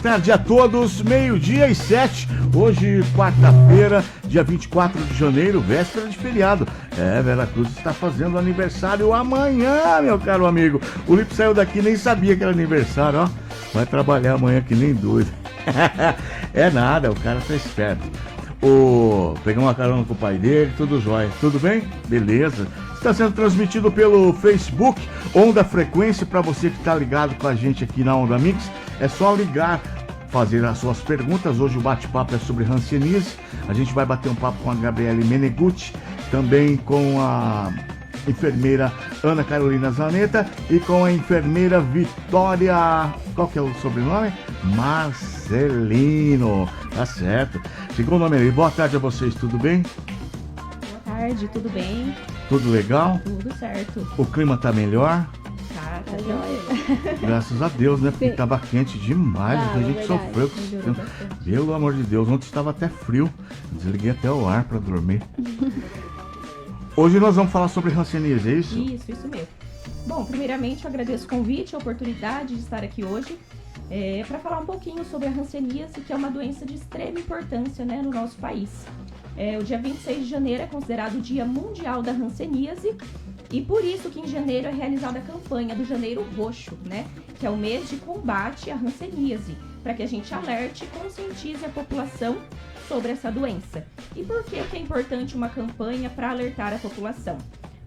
tarde a todos, 12:07. Hoje, quarta-feira, dia 24 de janeiro, véspera de feriado. Vera Cruz está fazendo aniversário amanhã, meu caro amigo. O Lipe saiu daqui, nem sabia que era aniversário, ó. Vai trabalhar amanhã que nem doido. É nada, o cara tá esperto. Pegar uma carona com o pai dele, tudo jóia. Tudo bem? Beleza. Está sendo transmitido pelo Facebook, Onda Frequência, para você que está ligado com a gente aqui na Onda Mix. É só ligar, fazer as suas perguntas. Hoje o bate-papo é sobre hanseníase. A gente vai bater um papo com a Gabriele Menegutti, também com a enfermeira Ana Carolina Zanetta e com a enfermeira Vitória... Qual que é o sobrenome? Marcelino. Tá certo. Chegou o nome aí. Boa tarde a vocês, tudo bem? Boa tarde, tudo bem? Tudo legal? Tudo certo. O clima tá melhor? Tá jóia. Graças a Deus, né? Porque tava quente demais, a gente sofreu. Pelo amor de Deus, ontem estava até frio. Desliguei até o ar para dormir. Hoje nós vamos falar sobre hanseníase, é isso? Isso mesmo. Bom, primeiramente eu agradeço o convite, a oportunidade de estar aqui hoje para falar um pouquinho sobre a hanseníase, que é uma doença de extrema importância, né, no nosso país. O dia 26 de janeiro é considerado o Dia Mundial da Hanseníase e por isso que em janeiro é realizada a campanha do Janeiro Roxo, né, que é o mês de combate à hanseníase, para que a gente alerte e conscientize a população sobre essa doença. E por que é importante uma campanha para alertar a população?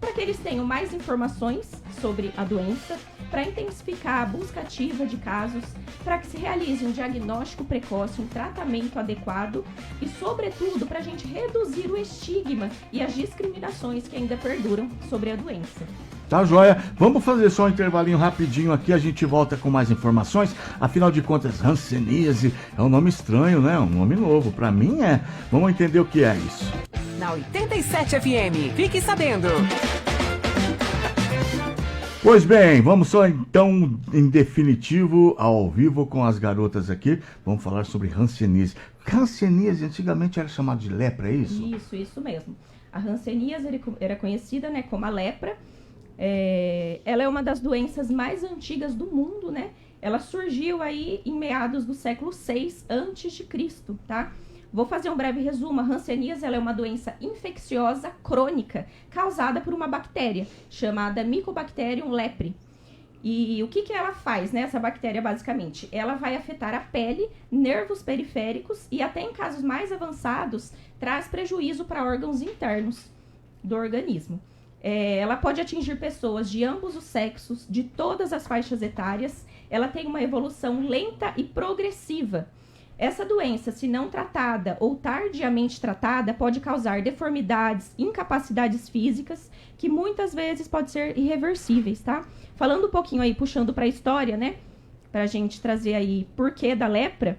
Para que eles tenham mais informações sobre a doença, para intensificar a busca ativa de casos, para que se realize um diagnóstico precoce, um tratamento adequado e, sobretudo, para a gente reduzir o estigma e as discriminações que ainda perduram sobre a doença. Tá joia. Vamos fazer só um intervalinho rapidinho aqui, a gente volta com mais informações. Afinal de contas, hanseníase é um nome estranho, né? Um nome novo. Para mim é. Vamos entender o que é isso. Na 87 FM, fique sabendo. Pois bem, vamos só então, em definitivo, ao vivo com as garotas aqui. Vamos falar sobre hanseníase. Hanseníase antigamente era chamado de lepra, é isso? Isso mesmo. A hanseníase era conhecida, né, como a lepra. Ela é uma das doenças mais antigas do mundo, né? Ela surgiu aí em meados do século VI a.C., tá? Vou fazer um breve resumo. A hanseníase ela é uma doença infecciosa crônica causada por uma bactéria chamada Mycobacterium leprae. E o que ela faz, né? Essa bactéria, basicamente, ela vai afetar a pele, nervos periféricos e até em casos mais avançados traz prejuízo para órgãos internos do organismo. Ela pode atingir pessoas de ambos os sexos, de todas as faixas etárias. Ela tem uma evolução lenta e progressiva. Essa doença, se não tratada ou tardiamente tratada, pode causar deformidades, incapacidades físicas, que muitas vezes podem ser irreversíveis, tá? Falando um pouquinho aí, puxando para a história, né? Para a gente trazer aí porquê da lepra.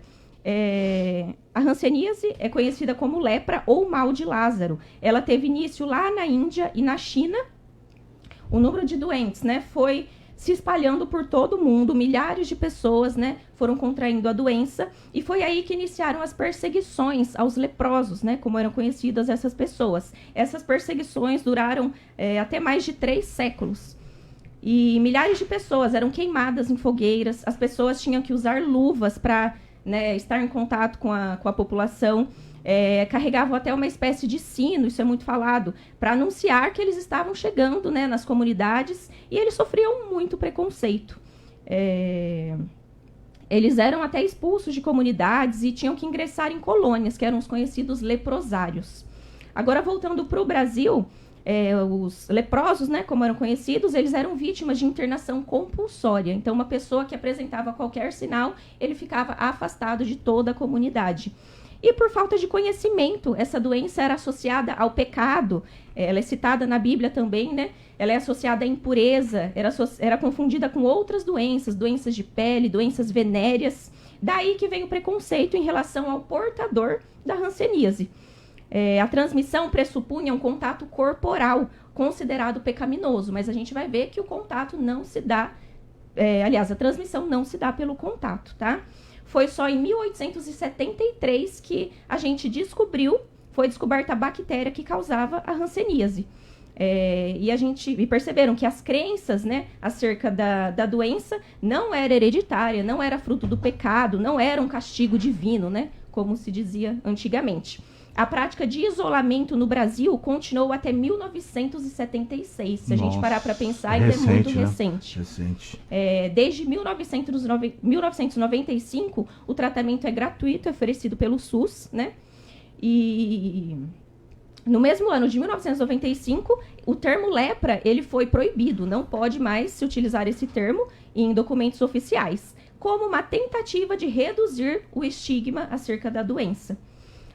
A hanseníase é conhecida como lepra ou mal de Lázaro. Ela teve início lá na Índia e na China. O número de doentes, né, foi se espalhando por todo o mundo. Milhares de pessoas, né, foram contraindo a doença. E foi aí que iniciaram as perseguições aos leprosos, né, como eram conhecidas essas pessoas. Essas perseguições duraram até mais de 3 séculos. E milhares de pessoas eram queimadas em fogueiras. As pessoas tinham que usar luvas para, né, estar em contato com a população. Carregavam até uma espécie de sino, isso é muito falado, para anunciar que eles estavam chegando, né, nas comunidades, e eles sofriam muito preconceito. Eles eram até expulsos de comunidades e tinham que ingressar em colônias, que eram os conhecidos leprosários. Agora, voltando para o Brasil, os leprosos, né, como eram conhecidos, eles eram vítimas de internação compulsória. Então, uma pessoa que apresentava qualquer sinal, ele ficava afastado de toda a comunidade. E por falta de conhecimento, essa doença era associada ao pecado. Ela é citada na Bíblia também, né? Ela é associada à impureza, era confundida com outras doenças, doenças de pele, doenças venéreas. Daí que vem o preconceito em relação ao portador da hanseníase. A transmissão pressupunha um contato corporal, considerado pecaminoso, mas a gente vai ver que o contato não se dá, a transmissão não se dá pelo contato, tá? Foi só em 1873 que a gente foi descoberta a bactéria que causava a hanseníase. E perceberam que as crenças, né, acerca da doença não era hereditária, não era fruto do pecado, não era um castigo divino, né, como se dizia antigamente. A prática de isolamento no Brasil continuou até 1976. Se a gente parar para pensar, ainda é muito recente. Desde 1995, o tratamento é gratuito, é oferecido pelo SUS, né? E no mesmo ano de 1995, o termo lepra ele foi proibido. Não pode mais se utilizar esse termo em documentos oficiais, como uma tentativa de reduzir o estigma acerca da doença.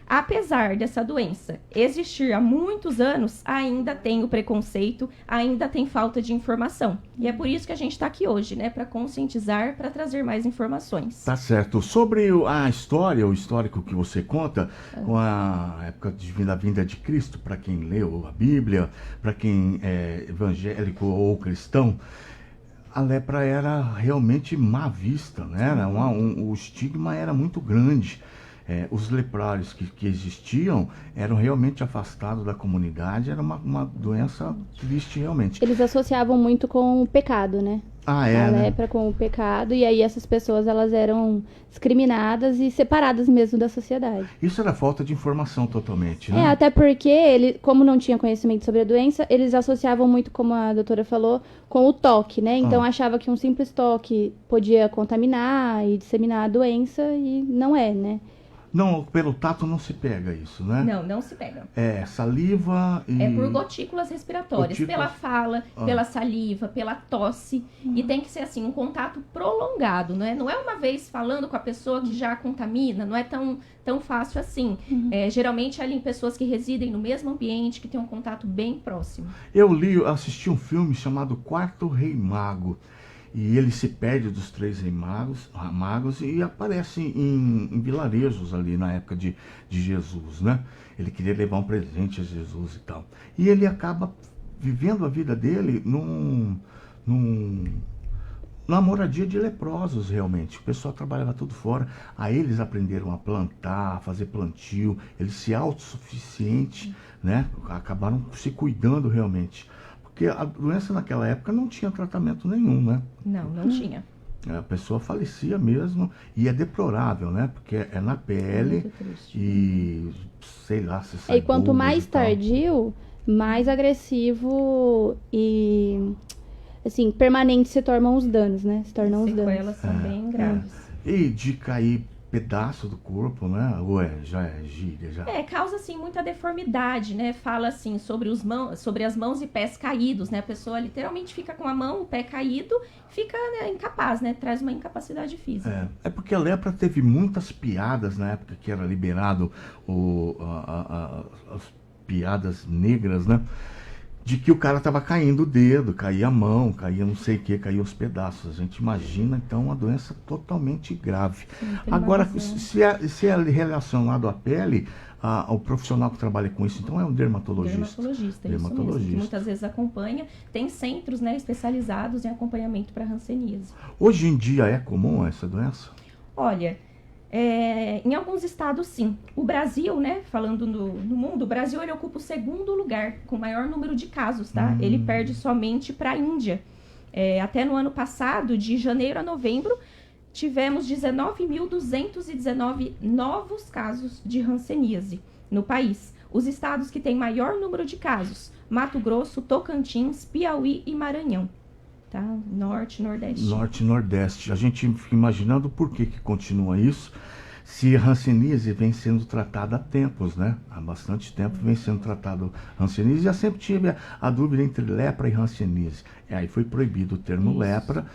Apesar dessa doença existir há muitos anos, ainda tem o preconceito, ainda tem falta de informação. E é por isso que a gente está aqui hoje, né? Para conscientizar, para trazer mais informações. Tá certo. Sobre a história, o histórico que você conta, com a época da vinda de Cristo, para quem leu a Bíblia, para quem é evangélico ou cristão, a lepra era realmente má vista, né? O estigma era muito grande. Os leprosos que existiam eram realmente afastados da comunidade, era uma doença triste realmente. Eles associavam muito com o pecado, né? A lepra com o pecado, e aí essas pessoas elas eram discriminadas e separadas mesmo da sociedade. Isso era falta de informação totalmente, né? Até porque, como não tinha conhecimento sobre a doença, eles associavam muito, como a doutora falou, com o toque, né? Então achava que um simples toque podia contaminar e disseminar a doença, e não é, né? Não, pelo tato não se pega isso, né? Não se pega. Saliva e... É por gotículas respiratórias, pela fala, pela saliva, pela tosse. E tem que ser assim, um contato prolongado, né? Não é uma vez falando com a pessoa que já contamina, não é tão fácil assim. Geralmente é em pessoas que residem no mesmo ambiente, que tem um contato bem próximo. Eu assisti um filme chamado Quarto Rei Mago. E ele se perde dos 3 reis magos e aparece em vilarejos ali na época de Jesus, né? Ele queria levar um presente a Jesus e tal. E ele acaba vivendo a vida dele numa moradia de leprosos, realmente. O pessoal trabalhava tudo fora. Aí eles aprenderam a plantar, a fazer plantio. Eles se autossuficientes, né? Acabaram se cuidando realmente. Porque a doença naquela época não tinha tratamento nenhum, né? Não tinha. A pessoa falecia mesmo, e é deplorável, né? Porque é na pele e, sei lá, se sai. E quanto mais tardio, mais agressivo e, assim, permanente se tornam os danos, né? Se tornam os danos. As sequelas são bem graves. E de cair pedaço do corpo, né? Ou já é gíria, já. Causa, assim, muita deformidade, né? Fala, assim, sobre as mãos e pés caídos, né? A pessoa literalmente fica com a mão, o pé caído, fica, né, incapaz, né? Traz uma incapacidade física. É porque a lepra teve muitas piadas na época que era liberado as piadas negras, né? De que o cara tava caindo o dedo, caía a mão, caía não sei o que, caía os pedaços. A gente imagina, então, uma doença totalmente grave. Agora, se é relacionado à pele, o profissional que trabalha com isso, então, é um dermatologista. Dermatologista. Isso mesmo, que muitas vezes acompanha. Tem centros, né, especializados em acompanhamento para hanseníase. Hoje em dia é comum essa doença? Olha, em alguns estados, sim. O Brasil, né, falando no mundo, o Brasil ele ocupa o 2º lugar, com o maior número de casos, tá? Ele perde somente para a Índia. Até no ano passado, de janeiro a novembro, tivemos 19.219 novos casos de hanseníase no país. Os estados que têm maior número de casos: Mato Grosso, Tocantins, Piauí e Maranhão. Tá? Norte, Nordeste. Norte e Nordeste. A gente fica imaginando por que continua isso, se a hanseníase vem sendo tratada há tempos, né? Há bastante tempo vem sendo tratado hanseníase. Já sempre tive a dúvida entre lepra e hanseníase. Aí foi proibido o termo lepra,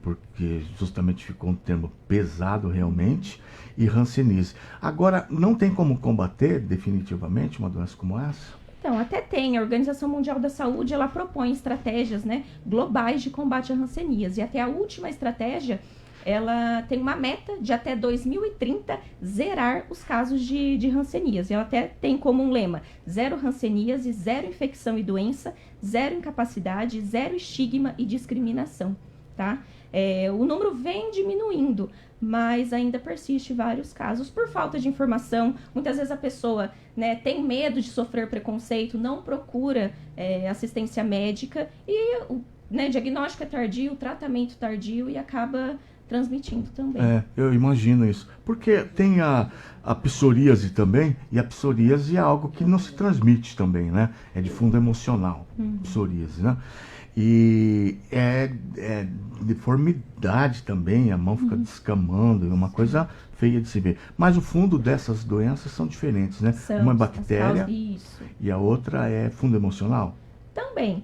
porque justamente ficou um termo pesado realmente, e hanseníase. Agora, não tem como combater definitivamente uma doença como essa? Então, até tem. A Organização Mundial da Saúde, ela propõe estratégias, né, globais de combate à hanseníase. E até a última estratégia, ela tem uma meta de até 2030 zerar os casos de hanseníase. Ela até tem como um lema: 0 hanseníase, 0 infecção e doença, 0 incapacidade, 0 estigma e discriminação. tá? O número vem diminuindo, mas ainda persiste vários casos por falta de informação. Muitas vezes a pessoa, né, tem medo de sofrer preconceito, não procura assistência médica e o diagnóstico é tardio, tratamento tardio e acaba transmitindo também. Eu imagino isso. Porque tem a psoríase também, e a psoríase é algo que não se transmite também, né? É de fundo emocional, psoríase, né? E é deformidade também, a mão fica descamando, é uma coisa feia de se ver. Mas o fundo dessas doenças são diferentes, né? Uma é bactéria e a outra é fundo emocional. Também.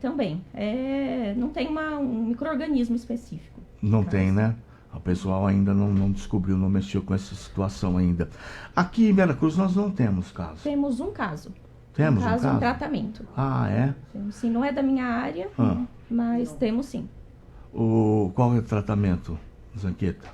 Não tem um micro-organismo específico. Não tem, né? O pessoal ainda não descobriu, não mexeu com essa situação ainda. Aqui em Veracruz nós não temos caso. Temos um caso. Temos um caso, um tratamento. Ah, é? Temos, sim, não é da minha área, né, mas temos sim. Qual é o tratamento, Zanqueta?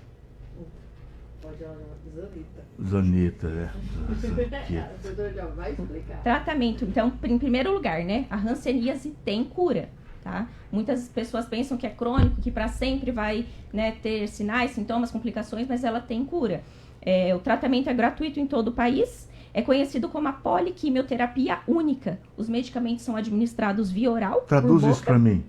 Zanita, A doutora já vai explicar. Tratamento, então, em primeiro lugar, né? A hanseníase tem cura, tá? Muitas pessoas pensam que é crônico, que para sempre vai, né, ter sinais, sintomas, complicações, mas ela tem cura. O tratamento é gratuito em todo o país. É conhecido como a poliquimioterapia única. Os medicamentos são administrados via oral. Traduz isso para mim.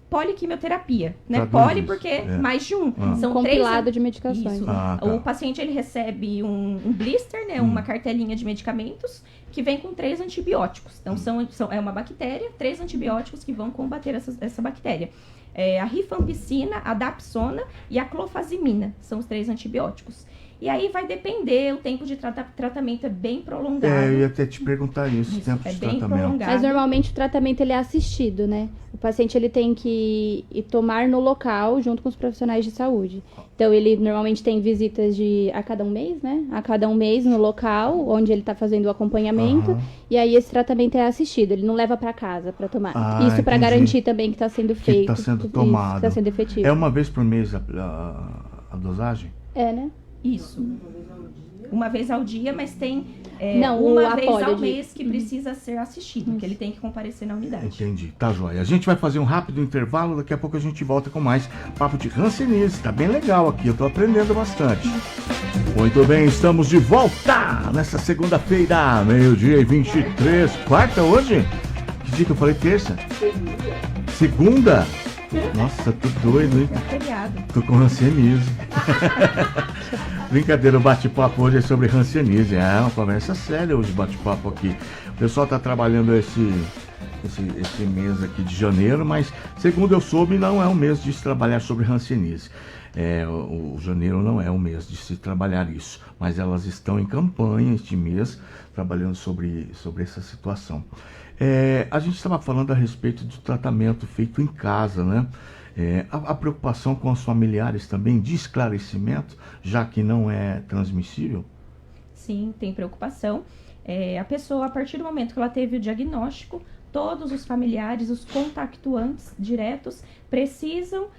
Poliquimioterapia, né? Traduz Poli isso. porque mais de um. São compilado de medicações. Isso. Tá. O paciente ele recebe um blister, né? Uma cartelinha de medicamentos que vem com 3 antibióticos. Então é uma bactéria, 3 antibióticos que vão combater essa bactéria. A rifampicina, a dapsona e a clofazimina são os 3 antibióticos. E aí vai depender, o tempo de tratamento é bem prolongado. Eu ia até te perguntar isso, tempo de bem tratamento. prolongado. Mas normalmente o tratamento ele é assistido, né? O paciente ele tem que ir tomar no local junto com os profissionais de saúde. Então ele normalmente tem visitas a cada um mês, né? A cada um mês no local onde ele está fazendo o acompanhamento. E aí esse tratamento é assistido, ele não leva para casa para tomar. Isso para garantir também que está sendo feito. Que está sendo tomado. Que está sendo efetivo. É uma vez por mês a dosagem? Né? Isso. Uma vez ao dia, mas tem não, uma vez ao mês que precisa ser assistido, que ele tem que comparecer na unidade. Entendi, tá joia. A gente vai fazer um rápido intervalo, daqui a pouco a gente volta com mais papo de hanseníase. Tá bem legal aqui, eu tô aprendendo bastante. Muito bem, estamos de volta nessa segunda-feira, 12h23. Quarta hoje? Que dia que eu falei? Terça? Segunda? Nossa, tô doido, hein? É feriado. Tô com hanseníase. Brincadeira, o bate-papo hoje é sobre hanseníase. É uma conversa séria hoje, bate-papo aqui. O pessoal tá trabalhando esse mês aqui de janeiro, mas segundo eu soube, não é um mês de se trabalhar sobre hanseníase. O janeiro não é um mês de se trabalhar isso, mas elas estão em campanha este mês, trabalhando sobre essa situação. A gente estava falando a respeito do tratamento feito em casa, né? A preocupação com os familiares também, de esclarecimento, já que não é transmissível? Sim, tem preocupação. A pessoa, a partir do momento que ela teve o diagnóstico, todos os familiares, os contactuantes diretos, precisam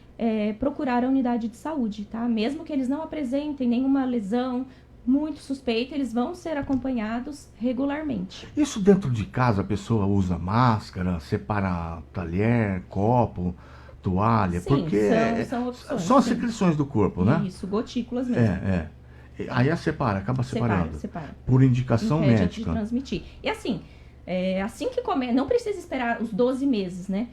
procurar a unidade de saúde, tá? Mesmo que eles não apresentem nenhuma lesão muito suspeita, eles vão ser acompanhados regularmente. Isso dentro de casa, a pessoa usa máscara, separa talher, copo, toalha, Sim, porque são opções. são as secreções do corpo, né? Isso, gotículas mesmo. Aí acaba separando. Separa. Por indicação Impede médica. de transmitir. E assim que começa, não precisa esperar os 12 meses, né?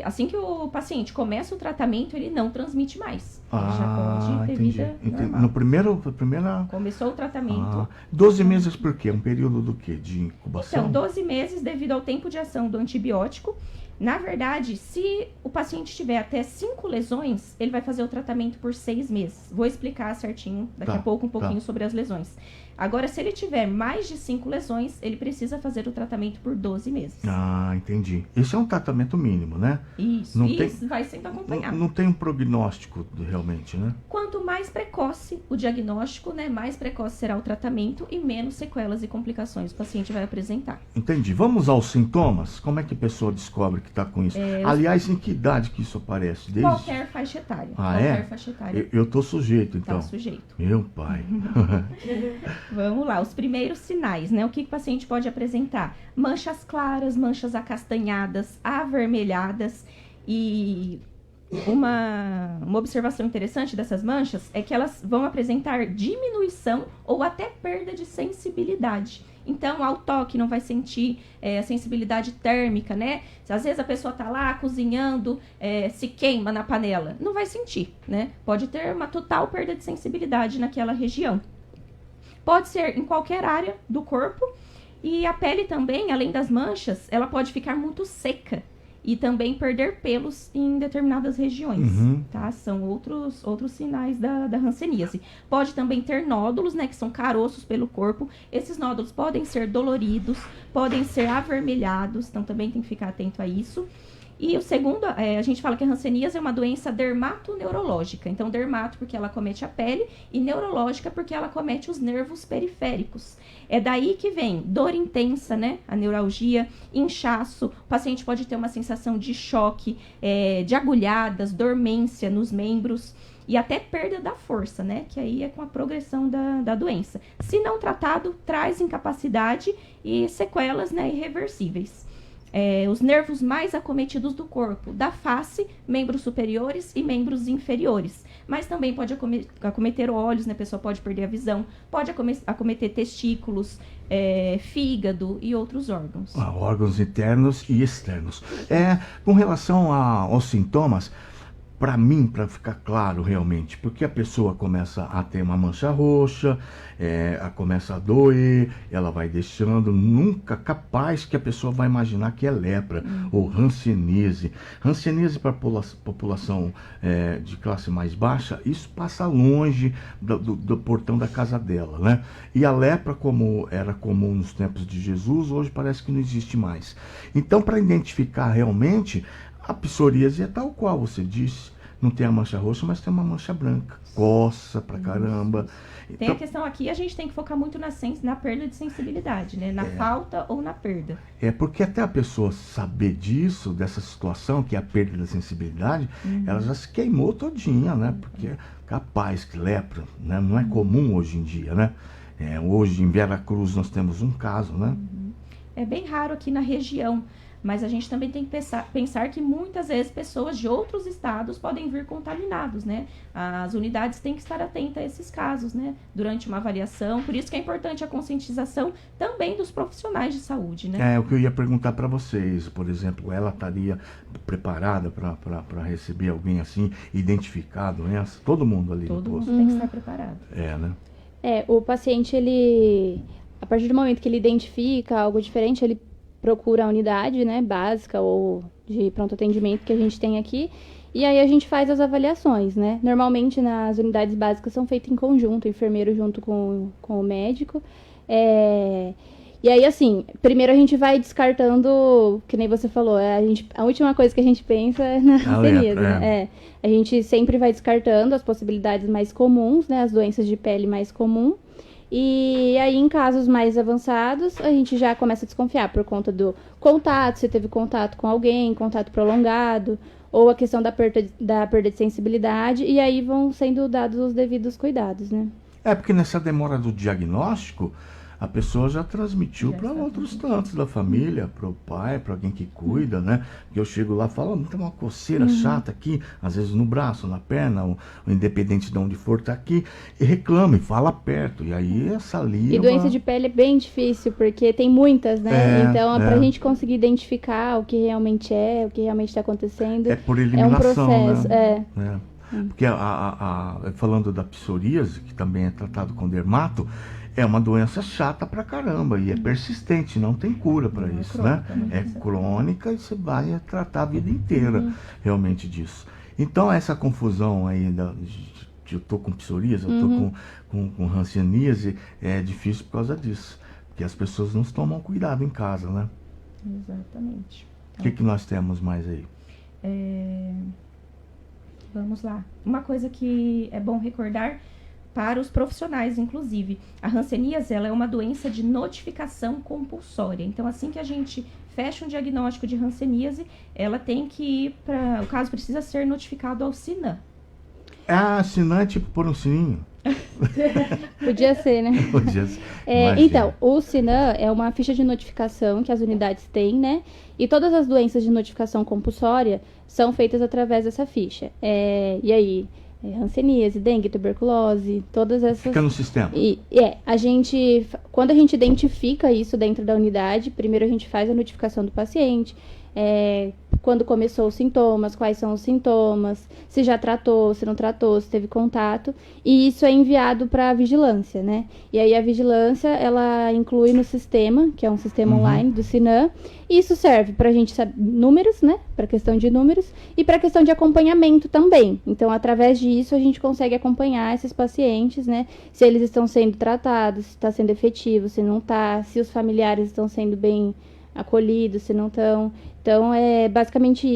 Assim que o paciente começa o tratamento, ele não transmite mais. Ele já pode ter vida normal. No primeira... Começou o tratamento. 12 meses por quê? Um período do quê? De incubação? Então, 12 meses devido ao tempo de ação do antibiótico. Na verdade, se o paciente tiver até 5 lesões, ele vai fazer o tratamento por 6 meses. Vou explicar certinho daqui a pouco um pouquinho sobre as lesões. Agora, se ele tiver mais de 5 lesões, ele precisa fazer o tratamento por 12 meses. Entendi. Esse é um tratamento mínimo, né? Isso, vai sendo acompanhado. Não tem um prognóstico realmente, né? Quanto mais precoce o diagnóstico, né, mais precoce será o tratamento e menos sequelas e complicações o paciente vai apresentar. Entendi. Vamos aos sintomas? Como é que a pessoa descobre que está com isso? Aliás, em que idade que isso aparece? Qualquer faixa etária. Qualquer faixa etária. Eu tô sujeito, então. Tá sujeito. Meu pai. Vamos lá, os primeiros sinais, né? O que o paciente pode apresentar? Manchas claras, manchas acastanhadas, avermelhadas e uma observação interessante dessas manchas é que elas vão apresentar diminuição ou até perda de sensibilidade. Então, ao toque não vai sentir a sensibilidade térmica, né? Às vezes a pessoa tá lá cozinhando, se queima na panela. Não vai sentir, né? Pode ter uma total perda de sensibilidade naquela região. Pode ser em qualquer área do corpo. E a pele também, além das manchas, ela pode ficar muito seca. E também perder pelos em determinadas regiões, tá? São outros sinais da hanseníase. Pode também ter nódulos, né? Que são caroços pelo corpo. Esses nódulos podem ser doloridos, podem ser avermelhados. Então, também tem que ficar atento a isso. E o segundo, a gente fala que a hanseníase é uma doença dermatoneurológica. Então, dermato porque ela acomete a pele e neurológica porque ela acomete os nervos periféricos. É daí que vem dor intensa, né? A neuralgia, inchaço. O paciente pode ter uma sensação de choque, de agulhadas, dormência nos membros e até perda da força, né? Que aí é com a progressão da doença. Se não tratado, traz incapacidade e sequelas, né, irreversíveis. Os nervos mais acometidos do corpo, da face, membros superiores e membros inferiores. Mas também pode acometer olhos, né? A pessoa pode perder a visão, pode acometer testículos, fígado e outros órgãos. Órgãos internos e externos. Com relação aos sintomas, para mim, para ficar claro realmente, porque a pessoa começa a ter uma mancha roxa, começa a doer, ela vai deixando, nunca capaz que a pessoa vai imaginar que é lepra ou hanseníase. Hanseníase para a população de classe mais baixa, isso passa longe do portão da casa dela, né? E a lepra, como era comum nos tempos de Jesus, hoje parece que não existe mais. Então, para identificar realmente, a psoríase é tal qual você disse, não tem a mancha roxa, mas tem uma mancha branca, coça pra caramba. Tem a questão aqui, a gente tem que focar muito na perda de sensibilidade, né? Na falta ou na perda. Porque até a pessoa saber disso, dessa situação, que é a perda da sensibilidade, ela já se queimou todinha, né? Porque é capaz que lepra, né? Não é comum hoje em dia, né? Hoje em Veracruz nós temos um caso, né? É bem raro aqui na região. Mas a gente também tem que pensar que muitas vezes pessoas de outros estados podem vir contaminados, né? As unidades têm que estar atentas a esses casos, né? Durante uma avaliação. Por isso que é importante a conscientização também dos profissionais de saúde, né? O que eu ia perguntar para vocês, por exemplo, ela estaria preparada para receber alguém assim, identificar a doença? Todo mundo ali Todo no posto. mundo tem que estar preparado. Né? O paciente, a partir do momento que ele identifica algo diferente, ele procura a unidade, né, básica ou de pronto atendimento que a gente tem aqui, e aí a gente faz as avaliações, né? Normalmente nas unidades básicas são feitas em conjunto, o enfermeiro junto com o médico. E aí, assim, primeiro a gente vai descartando, que nem você falou, a última coisa que a gente pensa é na hanseníase, né? A gente sempre vai descartando as possibilidades mais comuns, né, as doenças de pele mais comuns. E aí, em casos mais avançados, a gente já começa a desconfiar por conta do contato, se teve contato com alguém, contato prolongado, ou a questão da perda de sensibilidade, e aí vão sendo dados os devidos cuidados, né? Porque nessa demora do diagnóstico, a pessoa já transmitiu para outros tantos da família, para o pai, para alguém que cuida, né? Que eu chego lá e falo, tem uma coceira chata aqui, às vezes no braço, na perna, ou independente de onde for, tá aqui, e reclama, e fala perto, e aí é saliva. E doença de pele é bem difícil, porque tem muitas, né? Então, para a gente conseguir identificar o que realmente o que realmente está acontecendo, por eliminação, é um processo, né? Porque falando da psoríase, que também é tratado com dermato, é uma doença chata pra caramba e é persistente, não tem cura para isso, crônica, né? É crônica e você vai tratar a vida inteira realmente disso. Então essa confusão aí eu tô com psoríase, eu tô com hanseníase, é difícil por causa disso, porque as pessoas não tomam cuidado em casa, né? Exatamente. O que nós temos mais aí? Vamos lá. Uma coisa que é bom recordar para os profissionais, inclusive. A hanseníase, ela é uma doença de notificação compulsória. Então, assim que a gente fecha um diagnóstico de hanseníase, ela tem que ir para... O caso precisa ser notificado ao SINAM. SINAM é tipo pôr um sininho? Podia ser, né? Podia ser. Então, o SINAM é uma ficha de notificação que as unidades têm, né? E todas as doenças de notificação compulsória são feitas através dessa ficha. E aí, hanseníase, dengue, tuberculose, todas essas... Fica no sistema. Quando a gente identifica isso dentro da unidade, primeiro a gente faz a notificação do paciente, quando começou os sintomas, quais são os sintomas, se já tratou, se não tratou, se teve contato, e isso é enviado para a vigilância, né? E aí a vigilância, ela inclui no sistema, que é um sistema online do Sinam, e isso serve para a gente saber números, né? Para questão de números, e para questão de acompanhamento também. Então, através disso, a gente consegue acompanhar esses pacientes, né? Se eles estão sendo tratados, se está sendo efetivo, se não está, se os familiares estão sendo bem acolhidos, se não estão. Então, é basicamente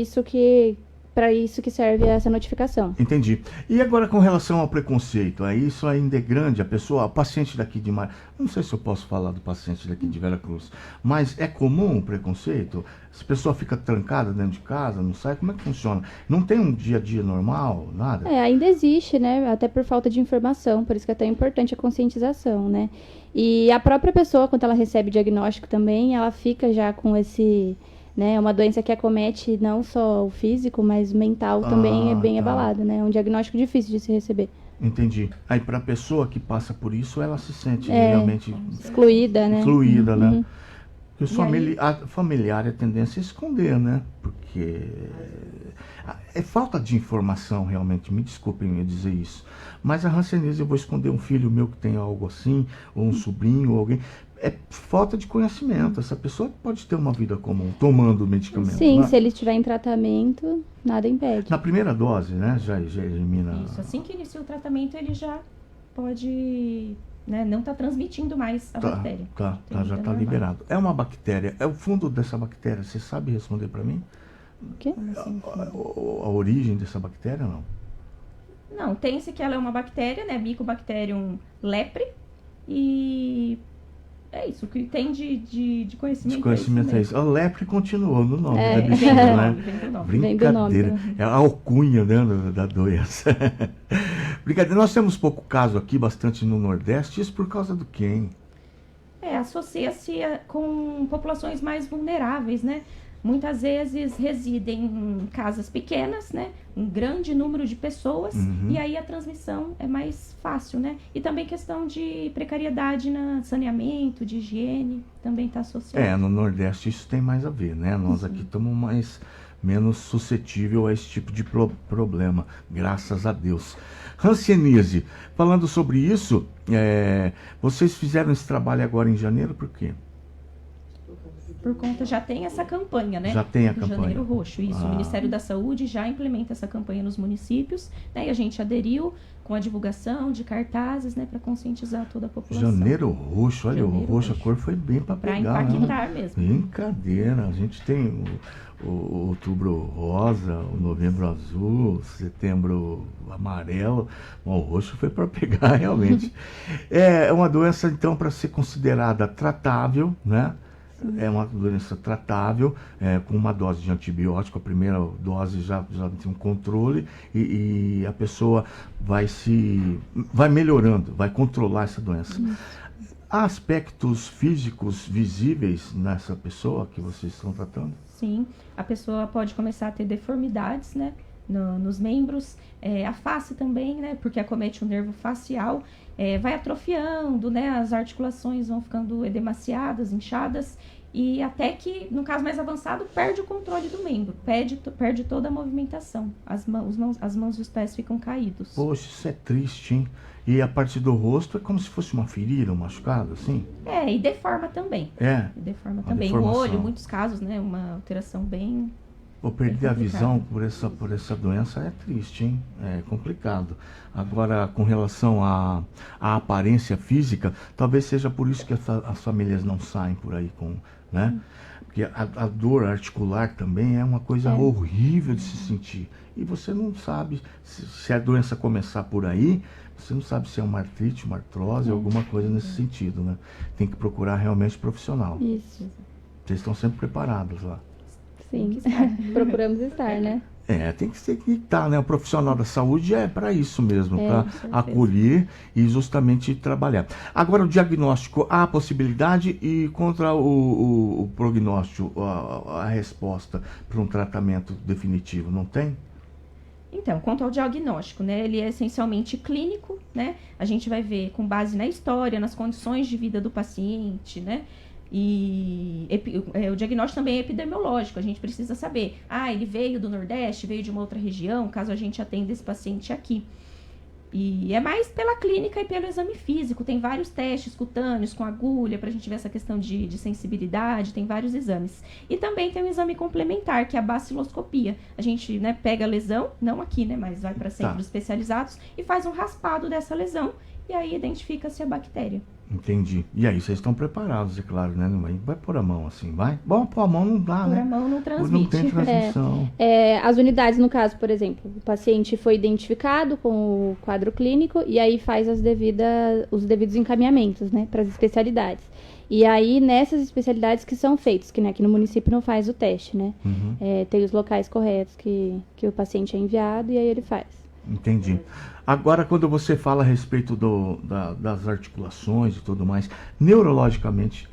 para isso que serve essa notificação. Entendi. E agora com relação ao preconceito, isso ainda é grande, a paciente daqui de não sei se eu posso falar do paciente daqui de Veracruz, mas é comum o preconceito? Se a pessoa fica trancada dentro de casa, não sai, como é que funciona? Não tem um dia a dia normal, nada? Ainda existe, né? Até por falta de informação, por isso que é tão importante a conscientização, né? E a própria pessoa, quando ela recebe o diagnóstico também, ela fica já com esse... né? É uma doença que acomete não só o físico, mas o mental também é bem abalado, né? É um diagnóstico difícil de se receber. Entendi. Aí para a pessoa que passa por isso, ela se sente realmente... excluída, né? Excluída, né? Porque a familiar é tendência a esconder, né? Porque é falta de informação, realmente. Me desculpem eu dizer isso. Mas a hanseníase, eu vou esconder um filho meu que tem algo assim, ou um sobrinho, ou alguém... É falta de conhecimento. Essa pessoa pode ter uma vida comum, tomando medicamento. Sim, né? se ele estiver em tratamento, nada impede. Na primeira dose, né? Já elimina... Isso, assim que inicia o tratamento, ele já pode... né, não está transmitindo mais a bactéria. Já está liberado. É uma bactéria. É o fundo dessa bactéria. Você sabe responder para mim? O quê? Assim, A origem dessa bactéria, não? Não, tem-se que ela é uma bactéria, né? Mycobacterium lepre. E é isso, o que tem de conhecimento. De conhecimento é isso. A lepre continuou no nome, né? Vem do nome, vem do nome. Brincadeira. É a alcunha, né, da doença. Brincadeira. Nós temos pouco caso aqui, bastante no Nordeste. Isso por causa do quê, hein? Associa-se com populações mais vulneráveis, né? Muitas vezes residem em casas pequenas, né? Um grande número de pessoas, e aí a transmissão é mais fácil, né? E também questão de precariedade no saneamento, de higiene, também está associado. No Nordeste isso tem mais a ver, né? Nós aqui estamos menos suscetível a esse tipo de problema, graças a Deus. Hanseníase, falando sobre isso, vocês fizeram esse trabalho agora em janeiro, por quê? Por conta, já tem essa campanha, né? Já tem a do campanha. Janeiro Roxo, isso. O Ministério da Saúde já implementa essa campanha nos municípios, né? E a gente aderiu com a divulgação de cartazes, né? Para conscientizar toda a população. Janeiro Roxo, olha, Janeiro o roxo, a cor foi bem para pegar. Para impactar mesmo. Brincadeira, a gente tem o outubro rosa, o novembro azul, setembro amarelo, o roxo foi para pegar realmente. É uma doença, então, para ser considerada tratável, né? É uma doença tratável, com uma dose de antibiótico. A primeira dose já tem um controle e a pessoa vai melhorando, vai controlar essa doença. Há aspectos físicos visíveis nessa pessoa que vocês estão tratando? Sim, a pessoa pode começar a ter deformidades, né? Nos membros, a face também, né? Porque acomete o nervo facial, vai atrofiando, né? As articulações vão ficando edemaciadas, inchadas, e até que, no caso mais avançado, perde o controle do membro, perde toda a movimentação, as mãos e os pés ficam caídos. Poxa, isso é triste, hein? E a parte do rosto é como se fosse uma ferida, um machucado, assim? E deforma também. Deforma também. Deformação. O olho, em muitos casos, né? Uma alteração bem... Ou perder a visão por essa doença é triste, hein? É complicado. Agora, com relação à aparência física, talvez seja por isso que as famílias não saem por aí com, né? Porque a dor articular também é uma coisa horrível de se sentir. E você não sabe, se a doença começar por aí, você não sabe se é uma artrite, uma artrose, alguma coisa nesse sentido, né? Tem que procurar realmente profissional. Isso. Vocês estão sempre preparados lá. Sim, procuramos estar, né? Tem que ser que estar, né? O profissional da saúde é para isso mesmo, com para certeza. acolher e justamente trabalhar. Agora, o diagnóstico, há a possibilidade e contra o prognóstico, a resposta para um tratamento definitivo, não tem? Então, quanto ao diagnóstico, né, ele é essencialmente clínico, né? A gente vai ver com base na história, nas condições de vida do paciente, né? E o diagnóstico também é epidemiológico, a gente precisa saber, ele veio do Nordeste, veio de uma outra região, caso a gente atenda esse paciente aqui. E é mais pela clínica e pelo exame físico, tem vários testes cutâneos com agulha, pra gente ver essa questão de sensibilidade, tem vários exames. E também tem um exame complementar, que é a baciloscopia. A gente, né, pega a lesão, não aqui, né, mas vai para centros especializados e faz um raspado dessa lesão, e aí identifica-se a bactéria. Entendi. E aí, vocês estão preparados, é claro, né? Não vai pôr a mão assim, vai? Bom, pôr a mão não dá, Por né? a mão não Não transmite. tem transmissão. As unidades, no caso, por exemplo, o paciente foi identificado com o quadro clínico e aí faz os devidos encaminhamentos, né, para as especialidades. E aí, nessas especialidades que são feitas, que, né, aqui no município não faz o teste, né? Uhum. Tem os locais corretos que o paciente é enviado e aí ele faz. Entendi. Agora, quando você fala a respeito das articulações e tudo mais, neurologicamente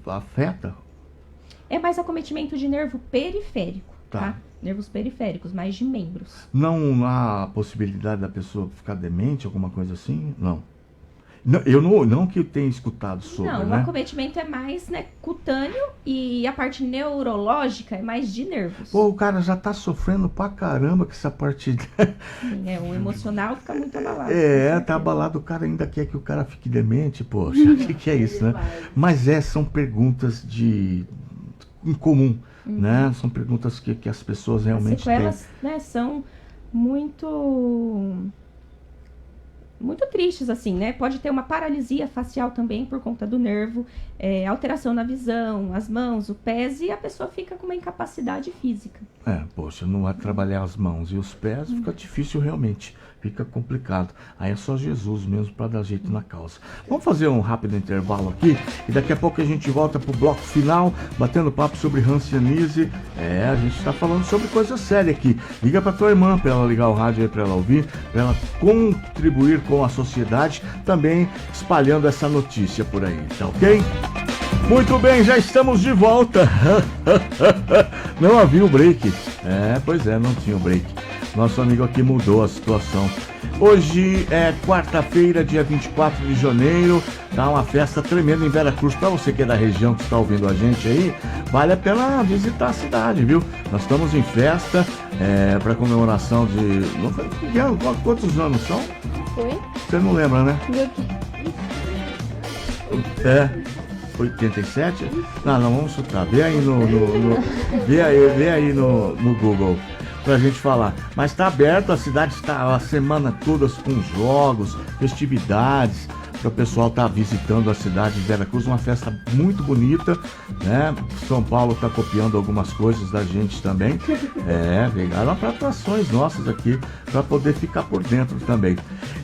afeta? É mais acometimento de nervo periférico, tá? Nervos periféricos, mais de membros. Não há possibilidade da pessoa ficar demente, alguma coisa assim? Não. Eu não que eu tenha escutado sobre, Não, o né? acometimento é mais, né, cutâneo e a parte neurológica é mais de nervos. Pô, o cara já tá sofrendo pra caramba com essa parte. Sim, o emocional fica muito abalado. com Tá certeza. abalado, o cara ainda quer que o cara fique demente, poxa, o que é isso, né? Mas são perguntas em comum, né? São perguntas que as pessoas As realmente têm. sequelas, né, são muito tristes, assim, né? Pode ter uma paralisia facial também por conta do nervo, alteração na visão, as mãos, o pés, e a pessoa fica com uma incapacidade física. Poxa, não vai trabalhar as mãos e os pés, fica difícil realmente, fica complicado. Aí é só Jesus mesmo para dar jeito na causa. Vamos fazer um rápido intervalo aqui e daqui a pouco a gente volta pro bloco final, batendo papo sobre hanseníase. A gente está falando sobre coisa séria aqui. Liga para tua irmã para ela ligar o rádio aí para ela ouvir, para ela contribuir com a sociedade, também espalhando essa notícia por aí, tá ok? Muito bem, já estamos de volta. Não havia o break. Pois é, não tinha o break. Nosso amigo aqui mudou a situação. Hoje é quarta-feira, dia 24 de janeiro. Tá uma festa tremenda em Veracruz. Para você que é da região, que está ouvindo a gente aí, vale a pena visitar a cidade, viu? Nós estamos em festa para comemoração de... Não sei, quantos anos são? Foi? Você não lembra, né? Viu que 87? Não, vamos chutar. Vê aí vê aí no Google pra gente falar. Mas tá aberto, a cidade está a semana toda com jogos, festividades, para o pessoal estar visitando a cidade de Veracruz, uma festa muito bonita, né? São Paulo está copiando algumas coisas da gente também. Pegaram atrações nossas aqui para poder ficar por dentro também.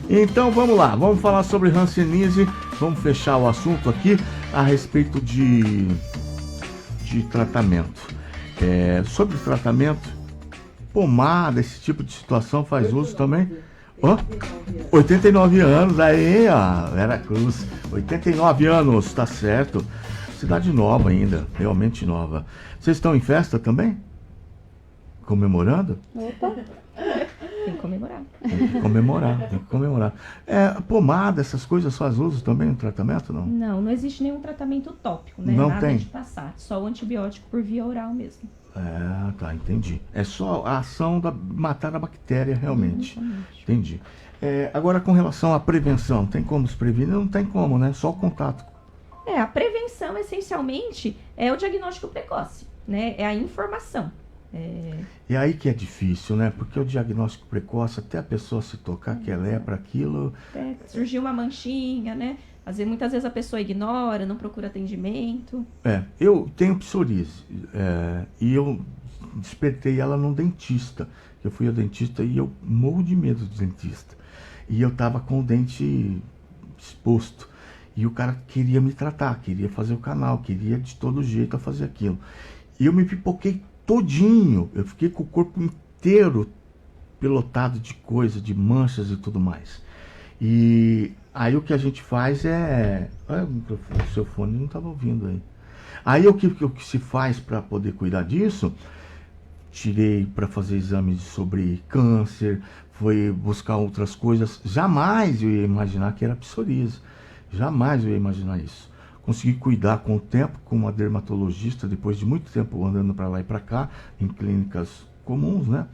Então vamos lá, vamos falar sobre hanseníase, vamos fechar o assunto aqui a respeito de tratamento. Sobre tratamento, pomada, esse tipo de situação faz uso também? 89 anos, aí, ó, Veracruz, 89 anos, tá certo. Cidade nova ainda, realmente nova. Vocês estão em festa também? Comemorando? Opa! Tem que comemorar. Tem que comemorar. Pomada, essas coisas faz uso também no tratamento, não? Não existe nenhum tratamento tópico, né? Não Nada tem? de passar, só o antibiótico por via oral mesmo. Tá, entendi. É só a ação da matar a bactéria, realmente. Exatamente. Entendi. Agora, com relação à prevenção, tem como se prevenir? Não tem como, né? Só o contato. A prevenção, essencialmente, é o diagnóstico precoce, né? É a informação. E aí que é difícil, né? Porque o diagnóstico precoce, até a pessoa se tocar que ela é para aquilo... Surgiu uma manchinha, né? Muitas vezes a pessoa ignora, não procura atendimento. Eu tenho psoríase. E eu despertei ela num dentista. Eu fui ao dentista e eu morro de medo do dentista. E eu tava com o dente exposto. E o cara queria me tratar, queria fazer o canal, queria de todo jeito fazer aquilo. E eu me pipoquei todinho. Eu fiquei com o corpo inteiro pilotado de coisa, de manchas e tudo mais. E aí o que a gente faz é... Olha, o seu fone não estava ouvindo aí. Aí o que se faz para poder cuidar disso? Tirei para fazer exames sobre câncer, foi buscar outras coisas. Jamais eu ia imaginar que era psoríase. Jamais eu ia imaginar isso. Consegui cuidar com o tempo, com uma dermatologista, depois de muito tempo andando para lá e para cá, em clínicas comuns, né?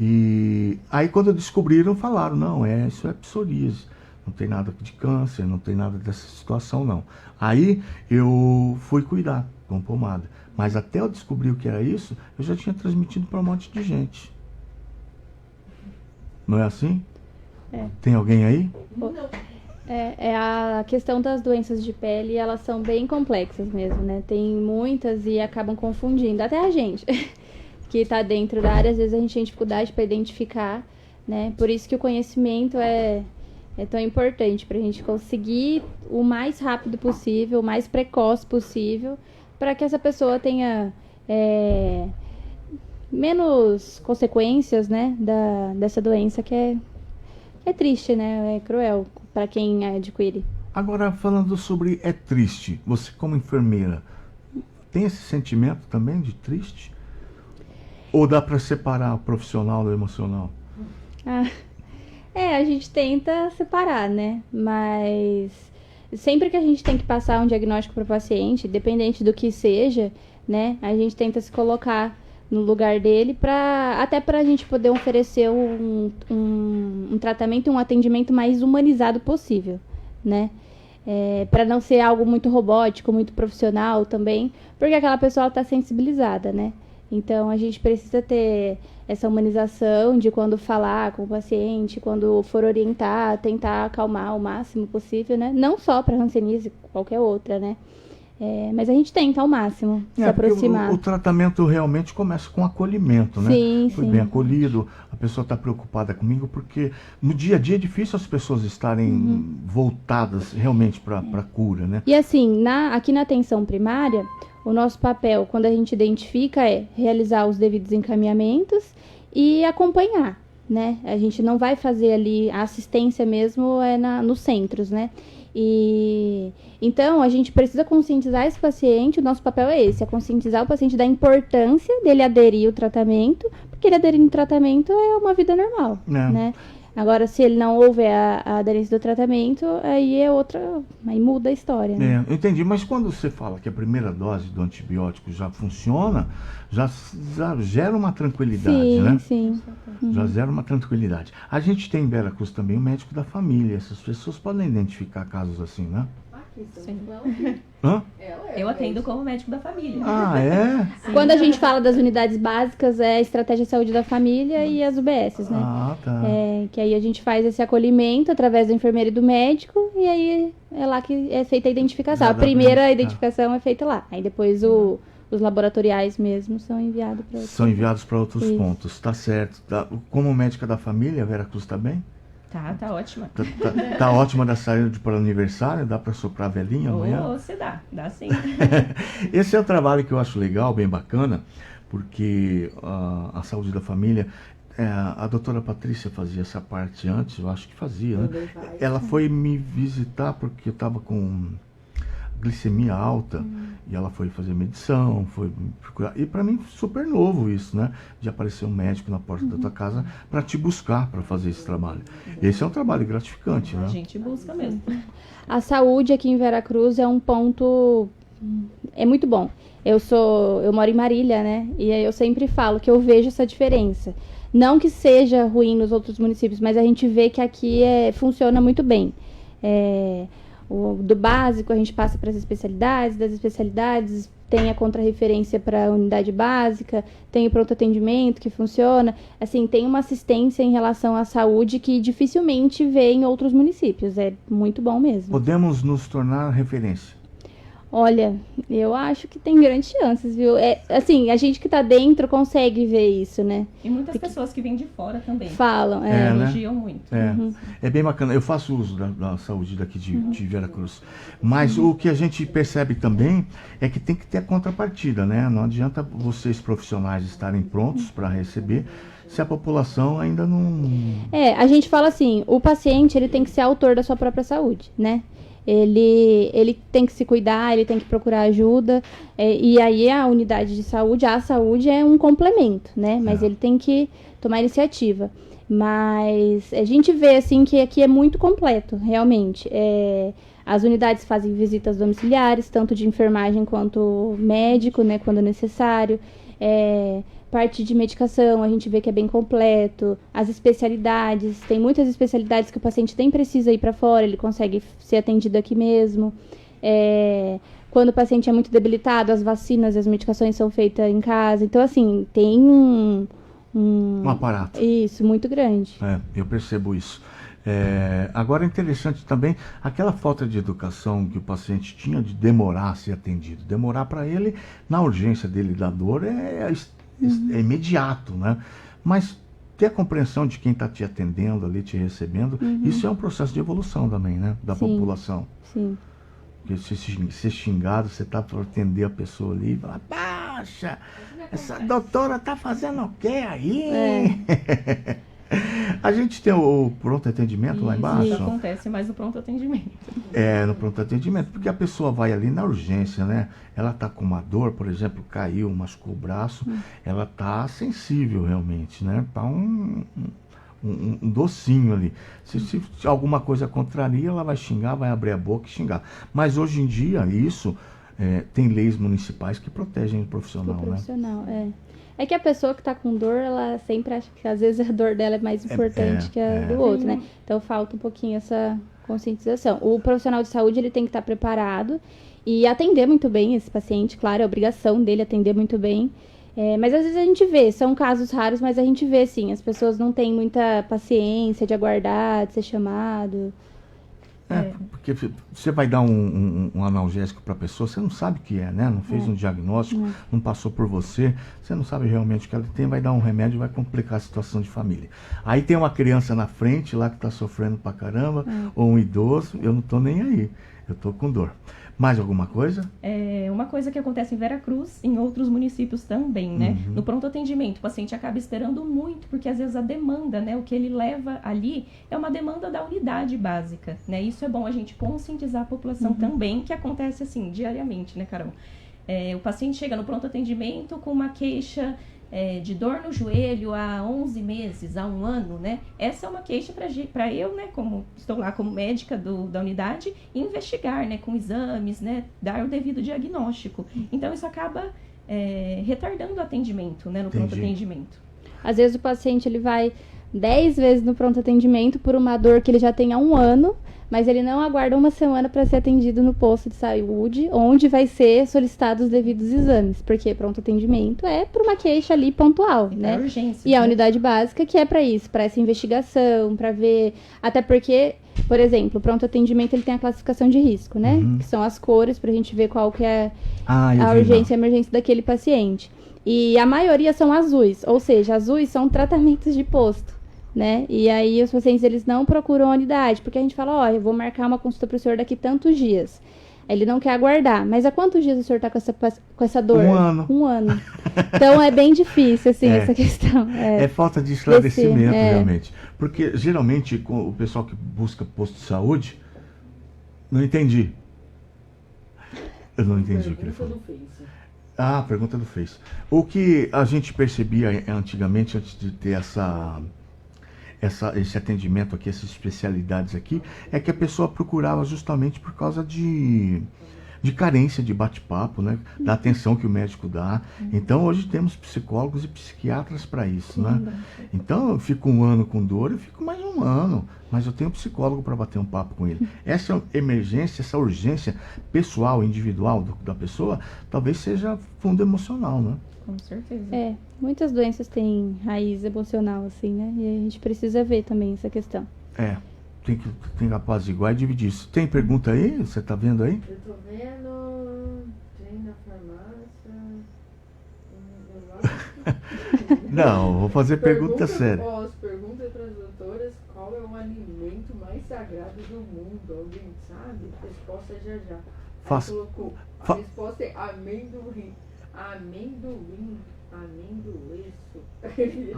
E aí quando descobriram, falaram, não, isso é psoríase. Não tem nada de câncer, não tem nada dessa situação, não. Aí eu fui cuidar com pomada. Mas até eu descobrir o que era isso, eu já tinha transmitido para um monte de gente. Não é assim? É. Tem alguém aí? É a questão das doenças de pele, elas são bem complexas mesmo, né? Tem muitas e acabam confundindo. Até a gente, que está dentro da área, às vezes a gente tem dificuldade para identificar, né? Por isso que o conhecimento é tão importante para a gente conseguir o mais rápido possível, o mais precoce possível, para que essa pessoa tenha menos consequências, né, dessa doença que é triste, né, é cruel para quem adquire. Agora, falando sobre triste, você como enfermeira, tem esse sentimento também de triste? Ou dá para separar o profissional do emocional? A gente tenta separar, né, mas sempre que a gente tem que passar um diagnóstico para o paciente, independente do que seja, né, a gente tenta se colocar no lugar dele, até para a gente poder oferecer um tratamento e um atendimento mais humanizado possível, né? Para não ser algo muito robótico, muito profissional também, porque aquela pessoa está sensibilizada, né? Então a gente precisa ter essa humanização de quando falar com o paciente, quando for orientar, tentar acalmar o máximo possível, né? Não só para hanseníase, qualquer outra, né? Mas a gente tenta ao máximo se aproximar. O tratamento realmente começa com acolhimento, né? Sim, Fui bem acolhido, a pessoa está preocupada comigo, porque no dia a dia é difícil as pessoas estarem voltadas realmente para a cura, né? E assim, aqui na atenção primária, o nosso papel, quando a gente identifica, é realizar os devidos encaminhamentos e acompanhar, né? A gente não vai fazer ali, a assistência mesmo nos centros, né? E então a gente precisa conscientizar esse paciente, o nosso papel é esse, é conscientizar o paciente da importância dele aderir ao tratamento, porque ele aderir no tratamento é uma vida normal, né? Agora, se ele não houver a aderência do tratamento, aí aí muda a história, né? Eu entendi, mas quando você fala que a primeira dose do antibiótico já funciona, já gera uma tranquilidade, né? Sim. Já gera uma tranquilidade. A gente tem em Vera Cruz também o médico da família, essas pessoas podem identificar casos assim, né? Sim. Hã? Eu atendo como médico da família. Ah, é? Sim. Quando a gente fala das unidades básicas, é a estratégia de saúde da família e as UBSs, né? Ah, tá. Que aí a gente faz esse acolhimento através da enfermeira e do médico, e aí é lá que é feita a identificação. Já A dá pra primeira identificar. identificação é feita lá. Aí depois os laboratoriais mesmo são enviados para outros. São enviados para outros Isso. pontos, tá certo. Como médica da família, a Vera Cruz tá bem? Tá ótima. Tá ótima da saída para o aniversário, dá para soprar a velhinha amanhã? Você dá sim. Esse é um trabalho que eu acho legal, bem bacana, porque a saúde da família, a doutora Patrícia fazia essa parte antes, eu acho que fazia, né? Ela foi me visitar porque eu estava com glicemia alta e ela foi fazer medição, foi procurar. E para mim, super novo isso, né? De aparecer um médico na porta da tua casa para te buscar para fazer esse trabalho. Esse é um trabalho gratificante, né? A gente busca mesmo. A saúde aqui em Veracruz é um ponto muito bom. Eu moro em Marília, né? E aí eu sempre falo que eu vejo essa diferença. Não que seja ruim nos outros municípios, mas a gente vê que aqui funciona muito bem. Do básico a gente passa para as especialidades, das especialidades tem a contrarreferência para a unidade básica, tem o pronto atendimento que funciona. Assim, tem uma assistência em relação à saúde que dificilmente vê em outros municípios. É muito bom mesmo. Podemos nos tornar referência. Olha, eu acho que tem grandes chances, viu? Assim, a gente que tá dentro consegue ver isso, né? E muitas pessoas que vêm de fora também. Falam, né? Elogiam muito. É bem bacana. Eu faço uso da saúde daqui de Veracruz. Mas o que a gente percebe também é que tem que ter a contrapartida, né? Não adianta vocês profissionais estarem prontos para receber se a população ainda não... A gente fala assim, o paciente ele tem que ser autor da sua própria saúde, né? Ele tem que se cuidar, ele tem que procurar ajuda, e aí a unidade de saúde, a saúde é um complemento, né? Mas ele tem que tomar iniciativa. Mas a gente vê, assim, que aqui é muito completo, realmente. As unidades fazem visitas domiciliares, tanto de enfermagem quanto médico, né, quando necessário. Parte de medicação, a gente vê que é bem completo. As especialidades, tem muitas especialidades que o paciente nem precisa ir para fora, ele consegue ser atendido aqui mesmo. Quando o paciente é muito debilitado, as vacinas e as medicações são feitas em casa. Então, assim, tem um aparato. Isso, muito grande. Eu percebo isso. Agora é interessante também aquela falta de educação que o paciente tinha de demorar a ser atendido. Demorar para ele, na urgência dele da dor, é imediato, né? Mas ter a compreensão de quem está te atendendo ali, te recebendo, isso é um processo de evolução também, né? Da população. Sim. Porque se ser xingado, você tá para atender a pessoa ali e falar, poxa, essa doutora tá fazendo o quê aí? A gente tem o pronto atendimento lá embaixo. Isso acontece mais no pronto atendimento. No pronto atendimento, porque a pessoa vai ali na urgência, né? Ela tá com uma dor, por exemplo, caiu, machucou o braço, ela tá sensível realmente, né? Tá um docinho ali. Se alguma coisa contraria, ela vai xingar, vai abrir a boca e xingar. Mas hoje em dia, isso, tem leis municipais que protegem o profissional, né? É que a pessoa que tá com dor, ela sempre acha que às vezes a dor dela é mais importante que a do outro, né? Então falta um pouquinho essa conscientização. O profissional de saúde, ele tem que estar preparado e atender muito bem esse paciente, claro, é obrigação dele atender muito bem. Mas às vezes a gente vê, são casos raros, mas a gente vê sim, as pessoas não têm muita paciência de aguardar, de ser chamado. Porque você vai dar um analgésico para a pessoa, você não sabe o que é, né? Não fez um diagnóstico, não passou por você, você não sabe realmente o que ela tem, vai dar um remédio e vai complicar a situação de família. Aí tem uma criança na frente lá que está sofrendo pra caramba, ou um idoso, eu não tô nem aí, eu tô com dor. Mais alguma coisa? Uma coisa que acontece em Veracruz, em outros municípios também, né? No pronto atendimento, o paciente acaba esperando muito, porque às vezes a demanda, né? O que ele leva ali é uma demanda da unidade básica, né? Isso é bom a gente conscientizar a população também, que acontece assim, diariamente, né, Carol? O paciente chega no pronto atendimento com uma queixa de dor no joelho há 11 meses, há 1 ano, né? Essa é uma queixa para eu, né, como estou lá como médica da unidade, investigar, né, com exames, né, dar o devido diagnóstico. Então, isso acaba retardando o atendimento, né, no pronto atendimento. Às vezes o paciente ele vai 10 vezes no pronto atendimento por uma dor que ele já tem há 1 ano, mas ele não aguarda 1 semana para ser atendido no posto de saúde, onde vai ser solicitados os devidos exames, porque pronto atendimento é por uma queixa ali pontual, né? Urgência, e a unidade básica que é para isso, para essa investigação, para ver, até porque, por exemplo, o pronto atendimento ele tem a classificação de risco, né? Que são as cores para a gente ver qual que é a urgência e a emergência daquele paciente. E a maioria são azuis, ou seja, azuis são tratamentos de posto, né? E aí os pacientes, eles não procuram a unidade, porque a gente fala, eu vou marcar uma consulta para o senhor daqui tantos dias. Ele não quer aguardar. Mas há quantos dias o senhor está com essa dor? 1 ano. 1 ano. Então é bem difícil, assim, essa questão. É falta de esclarecimento, realmente. Porque geralmente o pessoal que busca posto de saúde, não entendi. Eu não entendi o que ele falou. Pergunta do Face. O que a gente percebia antigamente, antes de ter esse atendimento aqui, essas especialidades aqui, é que a pessoa procurava justamente por causa de carência de bate-papo, né? Da atenção que o médico dá. Então, hoje temos psicólogos e psiquiatras para isso, né? Então, eu fico 1 ano com dor, eu fico mais 1 ano, mas eu tenho um psicólogo para bater um papo com ele. Essa emergência, essa urgência pessoal, individual da pessoa, talvez seja fundo emocional, né? Com certeza. Muitas doenças têm raiz emocional, assim, né? E a gente precisa ver também essa questão. Tem que apaziguar e dividir isso. Tem pergunta aí? Você tá vendo aí? Eu tô vendo. Tem na farmácia. Não, vou fazer pergunta séria. Pergunta para as doutoras qual é o alimento mais sagrado do mundo. Alguém sabe? A resposta é já. Aí colocou. A resposta é amendoim. Amendoim. amendoeço.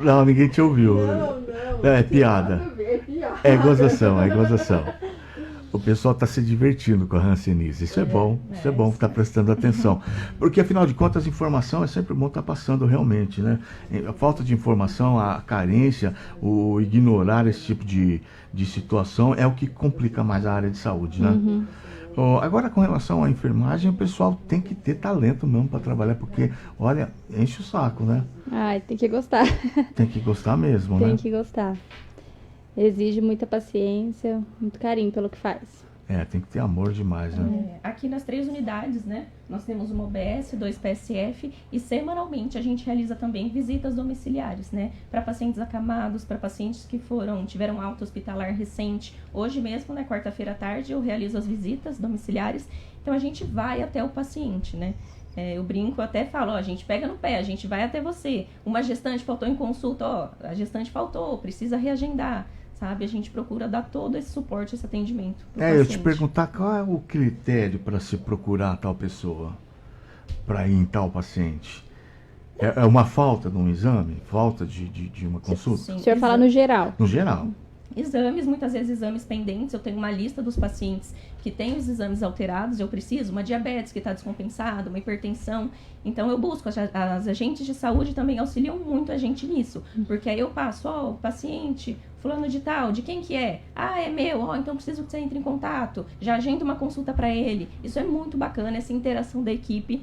Não, ninguém te ouviu. Não. É piada. Nada a ver, é piada. É gozação. O pessoal está se divertindo com a hanseníase. Isso é bom, isso é bom que está prestando atenção. Porque, afinal de contas, a informação é sempre bom estar passando realmente, né? A falta de informação, a carência, o ignorar esse tipo de situação é o que complica mais a área de saúde, né? Agora, com relação à enfermagem, o pessoal tem que ter talento mesmo para trabalhar, porque, olha, enche o saco, né? Ai, tem que gostar. Tem que gostar mesmo, né? Tem que gostar. Exige muita paciência, muito carinho pelo que faz. Tem que ter amor demais, né? Aqui nas 3 unidades, né, nós temos uma OBS, 2 PSF e semanalmente a gente realiza também visitas domiciliares, né, para pacientes acamados, para pacientes que tiveram alta hospitalar recente. Hoje mesmo, né, quarta-feira à tarde, eu realizo as visitas domiciliares, então a gente vai até o paciente, né. Eu brinco, até falo, a gente pega no pé, a gente vai até você. Uma gestante faltou em consulta, a gestante faltou, precisa reagendar. Sabe? A gente procura dar todo esse suporte, esse atendimento pro Eu te paciente. perguntar qual é o critério para se procurar tal pessoa, para ir em tal paciente. É uma falta de um exame? Falta de uma consulta? Sim, O senhor fala no geral. No geral. Exames, muitas vezes exames pendentes. Eu tenho uma lista dos pacientes que têm os exames alterados. Eu preciso, uma diabetes que está descompensada, uma hipertensão. Então eu busco, as agentes de saúde também auxiliam muito a gente nisso. Porque aí eu passo, o paciente, fulano de tal, de quem que é? É meu, então preciso que você entre em contato. Já agendo uma consulta para ele. Isso é muito bacana, essa interação da equipe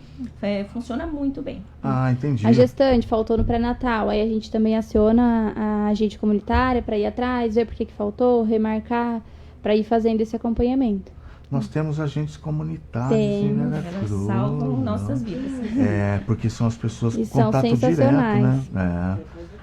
funciona muito bem. Entendi. A gestante faltou no pré-natal, aí a gente também aciona a agente comunitária para ir atrás, ver por que faltou, remarcar, para ir fazendo esse acompanhamento. Nós temos agentes comunitários. Tem. Elas salvam nossas vidas. Porque são as pessoas com E são contato direto, sensacionais. né?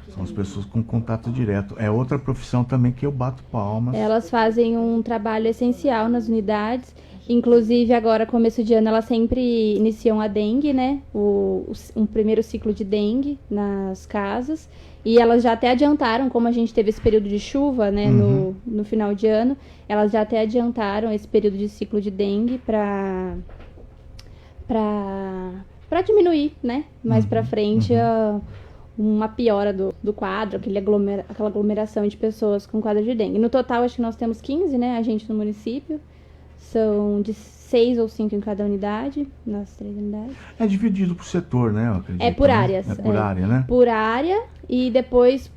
São as pessoas com contato direto. É outra profissão também que eu bato palmas. Elas fazem um trabalho essencial nas unidades. Inclusive, agora, começo de ano, elas sempre iniciam a dengue, né? Um primeiro ciclo de dengue nas casas. E elas já até adiantaram, como a gente teve esse período de chuva, né, no final de ano, elas já até adiantaram esse período de ciclo de dengue para diminuir, né? Mais para frente, uma piora do quadro, aquela aglomeração de pessoas com quadro de dengue. No total, acho que nós temos 15, né, agentes no município. São de 6 ou 5 em cada unidade, nas 3 unidades. É dividido por setor, né? Eu acredito, É por né? áreas. É por área, né? Por área e depois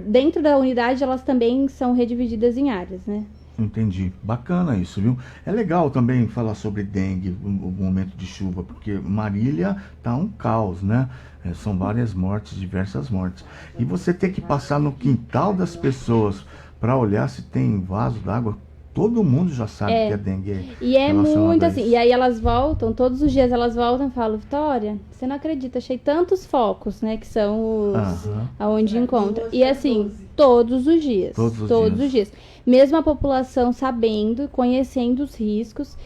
dentro da unidade elas também são redivididas em áreas, né? Entendi. Bacana isso, viu? É legal também falar sobre dengue, o momento de chuva, porque Marília tá um caos, né? São várias mortes, diversas mortes. E você ter que passar no quintal das pessoas para olhar se tem vaso d'água, todo mundo já sabe que é dengue. E é relacionado muito a assim. isso. E aí elas voltam, todos os dias elas voltam e falam, Vitória, você não acredita, achei tantos focos, né? Que são os aonde encontra. E assim, todos os dias. Todos os dias. Mesmo a população sabendo, conhecendo os riscos.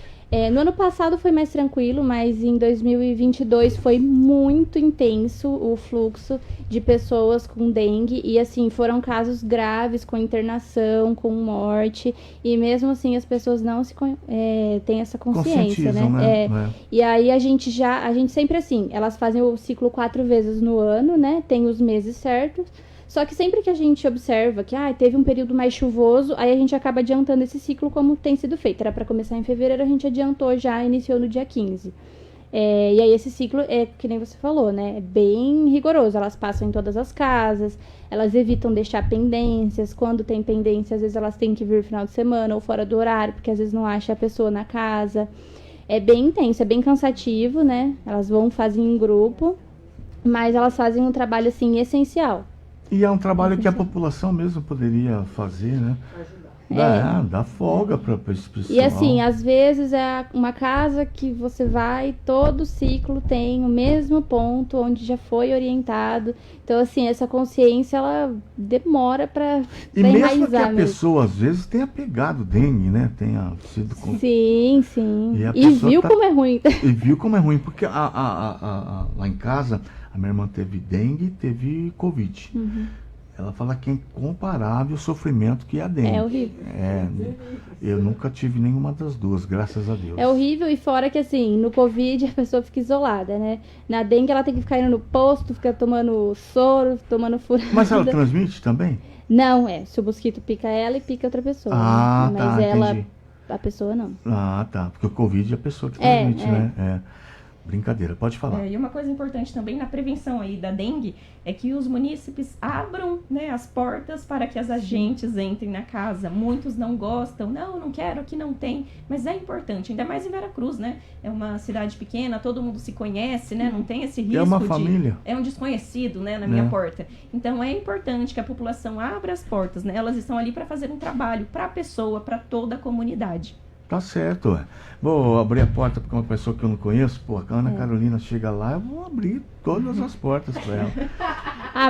No ano passado foi mais tranquilo, mas em 2022 foi muito intenso o fluxo de pessoas com dengue. E assim, foram casos graves, com internação, com morte. E mesmo assim as pessoas não têm essa consciência, né? E aí a gente sempre assim, elas fazem o ciclo 4 vezes no ano, né? Tem os meses certos. Só que sempre que a gente observa que teve um período mais chuvoso, aí a gente acaba adiantando esse ciclo como tem sido feito. Era para começar em fevereiro, a gente adiantou já, iniciou no dia 15. E aí esse ciclo é, que nem você falou, né? É bem rigoroso. Elas passam em todas as casas, elas evitam deixar pendências. Quando tem pendência, às vezes elas têm que vir no final de semana ou fora do horário, porque às vezes não acha a pessoa na casa. É bem intenso, é bem cansativo, né? Elas fazem em grupo, mas elas fazem um trabalho, assim, essencial. E é um trabalho que a população mesmo poderia fazer, né? Dá folga para esse pessoal. E assim, às vezes é uma casa que você vai, todo ciclo tem o mesmo ponto onde já foi orientado. Então, assim, essa consciência, ela demora para enraizar. E mesmo que a pessoa, às vezes, tenha pegado dengue, né? Tenha sido... Sim. E viu como é ruim. E viu como é ruim, porque lá em casa, a minha irmã teve dengue e teve Covid. ela fala que é incomparável o sofrimento que é a dengue. É horrível. Eu nunca tive nenhuma das duas, graças a Deus. É horrível, e fora que assim, no Covid a pessoa fica isolada, né? Na dengue ela tem que ficar indo no posto, ficar tomando soro, tomando furada. Mas ela transmite também? Não, se o mosquito pica ela e pica outra pessoa. Ah, né? tá, Mas ela, entendi. a pessoa não. Ah, tá. Porque o Covid é a pessoa que transmite, né? Brincadeira, pode falar. E uma coisa importante também na prevenção aí da dengue é que os munícipes abram, né, as portas para que as agentes entrem na casa. Muitos não gostam, não quero, aqui não tem, mas é importante, ainda mais em Veracruz, né? É uma cidade pequena, todo mundo se conhece, né? Não tem esse risco É uma família. É um desconhecido, né, na minha porta. Então é importante que a população abra as portas, né? Elas estão ali para fazer um trabalho para a pessoa, para toda a comunidade. Tá certo, Vou abrir a porta para uma pessoa que eu não conheço. Pô, a Ana Carolina chega lá, eu vou abrir todas as portas para ela.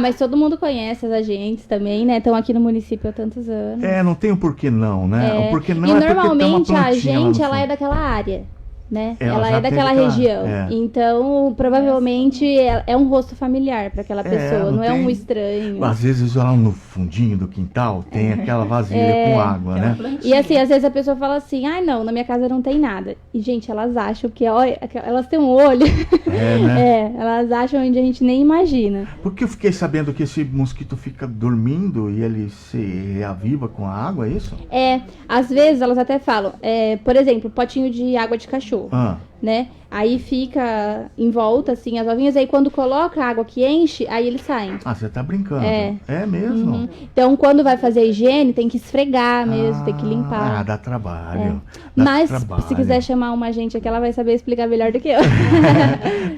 Mas todo mundo conhece as agentes também, né? Estão aqui no município há tantos anos. Não tem um porquê não, né? O porquê não e porque normalmente tem uma a plantinha lá no agente, ela fundo. é daquela área, né? Ela Ela já é daquela teve aquela- região. Então, provavelmente, é um rosto familiar para aquela pessoa, não não é um tem- estranho. Às vezes lá no fundinho do quintal tem aquela vasilha com água, né? E assim, às vezes a pessoa fala assim, não, na minha casa não tem nada. E, gente, elas acham que, olha, elas têm um olho. Né? Elas acham onde a gente nem imagina. Porque eu fiquei sabendo que esse mosquito fica dormindo e ele se reaviva com a água, é isso? Às vezes elas até falam, por exemplo, potinho de água de cachorro, né? Aí fica em volta, assim, as ovinhas, aí quando coloca a água que enche, aí eles saem. Ah, você tá brincando. É. É mesmo? Uhum. Então, quando vai fazer a higiene, tem que esfregar mesmo, tem que limpar. Ah, dá trabalho. Dá Mas, trabalho. se quiser chamar uma agente aqui, ela vai saber explicar melhor do que eu.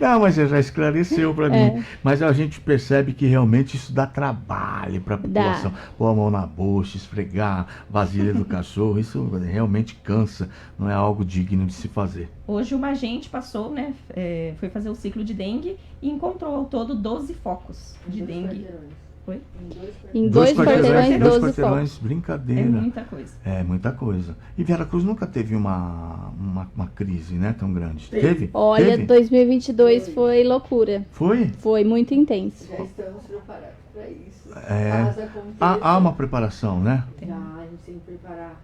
Não, mas você já esclareceu pra mim. Mas a gente percebe que realmente isso dá trabalho pra população. Pôr a mão na bucha, esfregar, vasilha do cachorro, isso realmente cansa. Não é algo digno de se fazer. Hoje uma agente passou, né, foi fazer o ciclo de dengue e encontrou ao todo 12 focos de dengue. Foi? Em dois quarteirões, 12 focos. Brincadeira. É muita coisa. É muita coisa. E Veracruz nunca teve uma crise, né, tão grande. Teve? Olha, Teve? 2022 foi loucura. Foi? Foi muito intenso. Já estamos preparados para isso. É. Caso aconteça, Há uma preparação, né? já, a gente tem que preparar.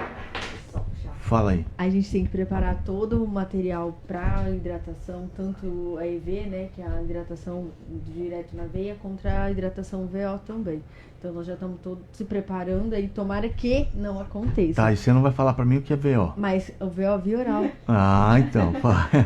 Fala aí. A gente tem que preparar todo o material para hidratação, tanto a EV, né, que é a hidratação direto na veia, contra a hidratação VO também. Então nós já estamos todos se preparando aí, tomara que não aconteça. Tá, e você não vai falar pra mim o que é VO? Mas o VO via oral. Ah, então.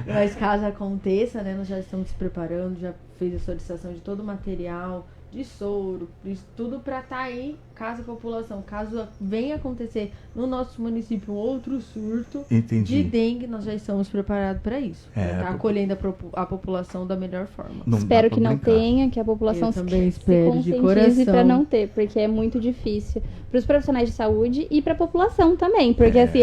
Mas caso aconteça, né, nós já estamos se preparando, já fez a solicitação de todo o material, de soro, de tudo para estar aí, caso a população, caso venha acontecer no nosso município um outro surto Entendi. de dengue, nós já estamos preparados para isso. Para estar acolhendo a população da melhor forma. Não Espero dá que pra não brincar. tenha, que a população Eu também se espero de conscientize coração. para não ter, porque é muito difícil para os profissionais de saúde e para a população também, porque assim,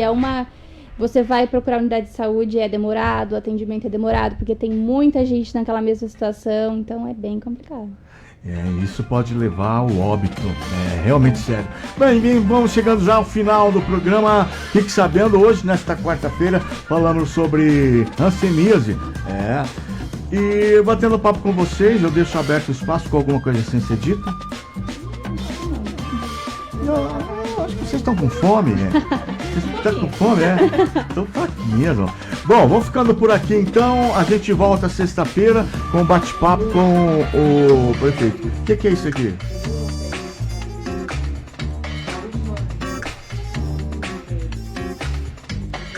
você vai procurar unidade de saúde, é demorado, o atendimento é demorado, porque tem muita gente naquela mesma situação, então é bem complicado. Isso pode levar ao óbito, é realmente sério. Bem, vamos chegando já ao final do programa. Fique sabendo, hoje, nesta quarta-feira, falamos sobre hanseníase. E batendo papo com vocês, eu deixo aberto o espaço com alguma coisa sem ser dita. Não, acho que vocês estão com fome, né? Vocês estão com fome, Estão fraquinhos. Bom, vamos ficando por aqui então. A gente volta sexta-feira com um bate-papo com o prefeito. O que é isso aqui?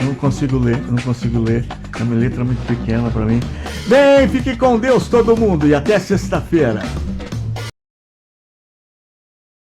Não consigo ler. É uma letra muito pequena para mim. Bem, fique com Deus todo mundo e até sexta-feira.